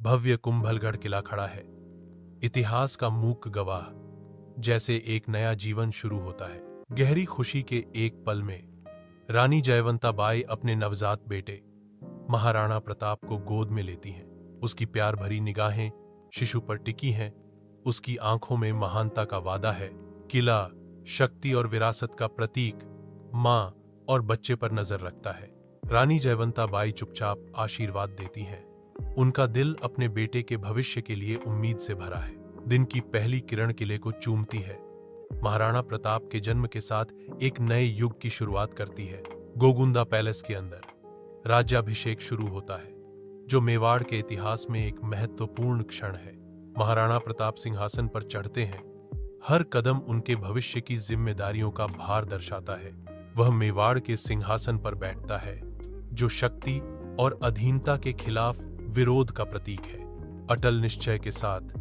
भव्य कुंभलगढ़ किला खड़ा है, इतिहास का मूक गवाह, जैसे एक नया जीवन शुरू होता है। गहरी खुशी के एक पल में रानी जयवंता बाई अपने नवजात बेटे महाराणा प्रताप को गोद में लेती हैं। उसकी प्यार भरी निगाहें शिशु पर टिकी हैं, उसकी आंखों में महानता का वादा है। किला शक्ति और विरासत का प्रतीक मां और बच्चे पर नजर रखता है। रानी जयवंता बाई चुपचाप आशीर्वाद देती हैं। उनका दिल अपने बेटे के भविष्य के लिए उम्मीद से भरा है। दिन की पहली किरण किले को चूमती है। महाराणा प्रताप के जन्म के साथ एक नए युग की शुरुआत करती है। गोगुंदा पैलेस के अंदर राज्याभिषेक शुरू होता है, जो मेवाड़ के इतिहास में एक महत्वपूर्ण क्षण है। महाराणा प्रताप सिंहासन पर चढ़ते हैं। हर कदम उनके भविष्य की जिम्मेदारियों का भार दर्शाता है। वह मेवाड़ के सिंहासन पर बैठता है, जो शक्ति और अधीनता के खिलाफ विरोध का प्रतीक है। अटल निश्चय के साथ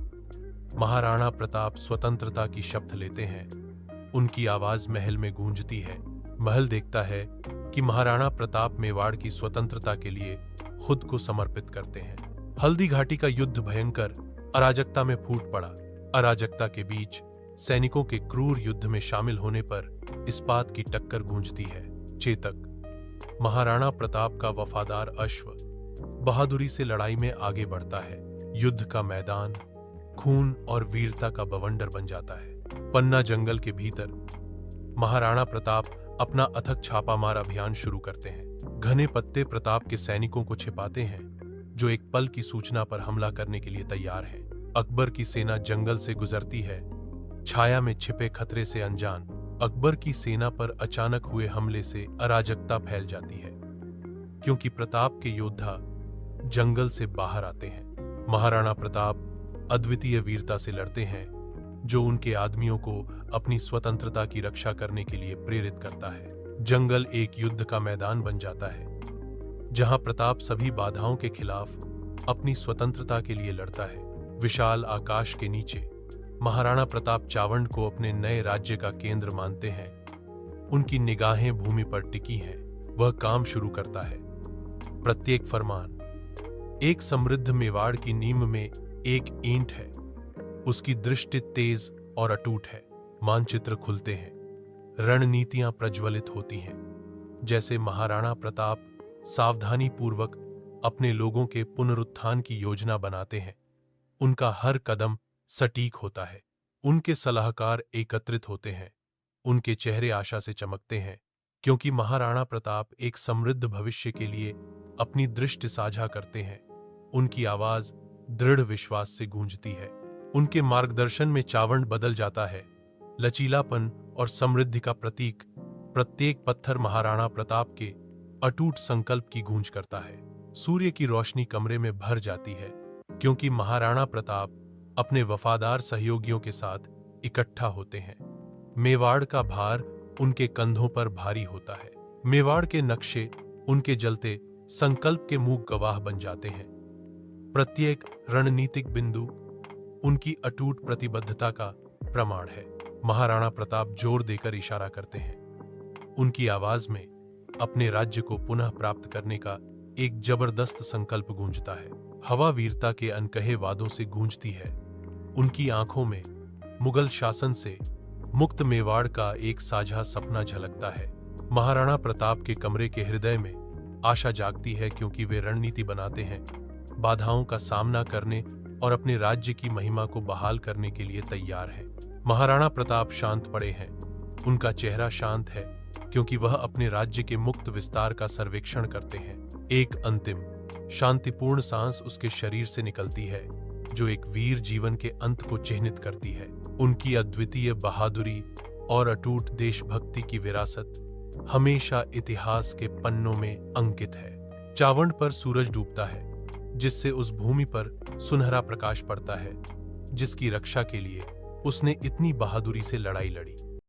महाराणा प्रताप स्वतंत्रता की शपथ लेते हैं। उनकी आवाज महल में गूंजती है। महल देखता है कि महाराणा प्रताप मेवाड़ की स्वतंत्रता के लिए खुद को समर्पित करते हैं। हल्दी घाटी का युद्ध भयंकर अराजकता में फूट पड़ा। अराजकता के बीच सैनिकों के क्रूर युद्ध में शामिल होने पर इस्पात की टक्कर गूंजती है। चेतक महाराणा प्रताप का वफादार अश्व बहादुरी से लड़ाई में आगे बढ़ता है। युद्ध का मैदान खून और वीरता का बवंडर बन जाता है। पन्ना जंगल के भीतर महाराणा प्रताप अपना अथक छापामार अभियान शुरू करते हैं। घने पत्ते प्रताप के सैनिकों को छिपाते हैं, जो एक पल की सूचना पर हमला करने के लिए तैयार हैं। अकबर की सेना जंगल से गुजरती है, छाया में छिपे खतरे से अनजान। अकबर की सेना पर अचानक हुए हमले से अराजकता फैल जाती है, क्योंकि प्रताप के योद्धा जंगल से बाहर आते हैं। महाराणा प्रताप अद्वितीय वीरता से लड़ते हैं, जो उनके आदमियों को अपनी स्वतंत्रता की रक्षा करने के लिए प्रेरित करता है। जंगल एक युद्ध का मैदान बन जाता है, जहां प्रताप सभी बाधाओं के खिलाफ अपनी स्वतंत्रता के लिए लड़ता है। विशाल आकाश के नीचे महाराणा प्रताप चावंड को अपने नए राज्य का केंद्र मानते हैं। उनकी निगाहें भूमि पर टिकी हैं। वह काम शुरू करता है। प्रत्येक फरमान एक समृद्ध मेवाड़ की नींव में एक ईंट है। उसकी दृष्टि तेज और अटूट है। मानचित्र खुलते हैं, रणनीतियां प्रज्वलित होती हैं, जैसे महाराणा प्रताप सावधानी पूर्वक अपने लोगों के पुनरुत्थान की योजना बनाते हैं। उनका हर कदम सटीक होता है। उनके सलाहकार एकत्रित होते हैं। उनके चेहरे आशा से चमकते हैं, क्योंकि महाराणा प्रताप एक समृद्ध भविष्य के लिए अपनी दृष्टि साझा करते हैं। उनकी आवाज दृढ़ विश्वास से गूंजती है। उनके मार्गदर्शन में चावंड बदल जाता है, लचीलापन और समृद्धि का प्रतीक। प्रत्येक पत्थर महाराणा प्रताप के अटूट संकल्प की गूंज करता है। सूर्य की रोशनी कमरे में भर जाती है, क्योंकि महाराणा प्रताप अपने वफादार सहयोगियों के साथ इकट्ठा होते हैं। मेवाड़ का भार उनके कंधों पर भारी होता है। मेवाड़ के नक्शे उनके जलते संकल्प के मूक गवाह बन जाते हैं। प्रत्येक रणनीतिक बिंदु उनकी अटूट प्रतिबद्धता का प्रमाण है। महाराणा प्रताप जोर देकर इशारा करते हैं। उनकी आवाज में अपने राज्य को पुनः प्राप्त करने का एक जबरदस्त संकल्प गूंजता है। हवा वीरता के अनकहे वादों से गूंजती है। उनकी आंखों में मुगल शासन से मुक्त मेवाड़ का एक साझा सपना झलकता है। महाराणा प्रताप के कमरे के हृदय में आशा जागती है, क्योंकि वे रणनीति बनाते हैं, बाधाओं का सामना करने और अपने राज्य की महिमा को बहाल करने के लिए तैयार हैं। महाराणा प्रताप शांत पड़े हैं। उनका चेहरा शांत है, क्योंकि वह अपने राज्य के मुक्त विस्तार का सर्वेक्षण करते हैं। एक अंतिम शांतिपूर्ण सांस उसके शरीर से निकलती है, जो एक वीर जीवन के अंत को चिह्नित करती है। उनकी अद्वितीय बहादुरी और अटूट देशभक्ति की विरासत हमेशा इतिहास के पन्नों में अंकित है। चावंड पर सूरज डूबता है, जिससे उस भूमि पर सुनहरा प्रकाश पड़ता है, जिसकी रक्षा के लिए उसने इतनी बहादुरी से लड़ाई लड़ी।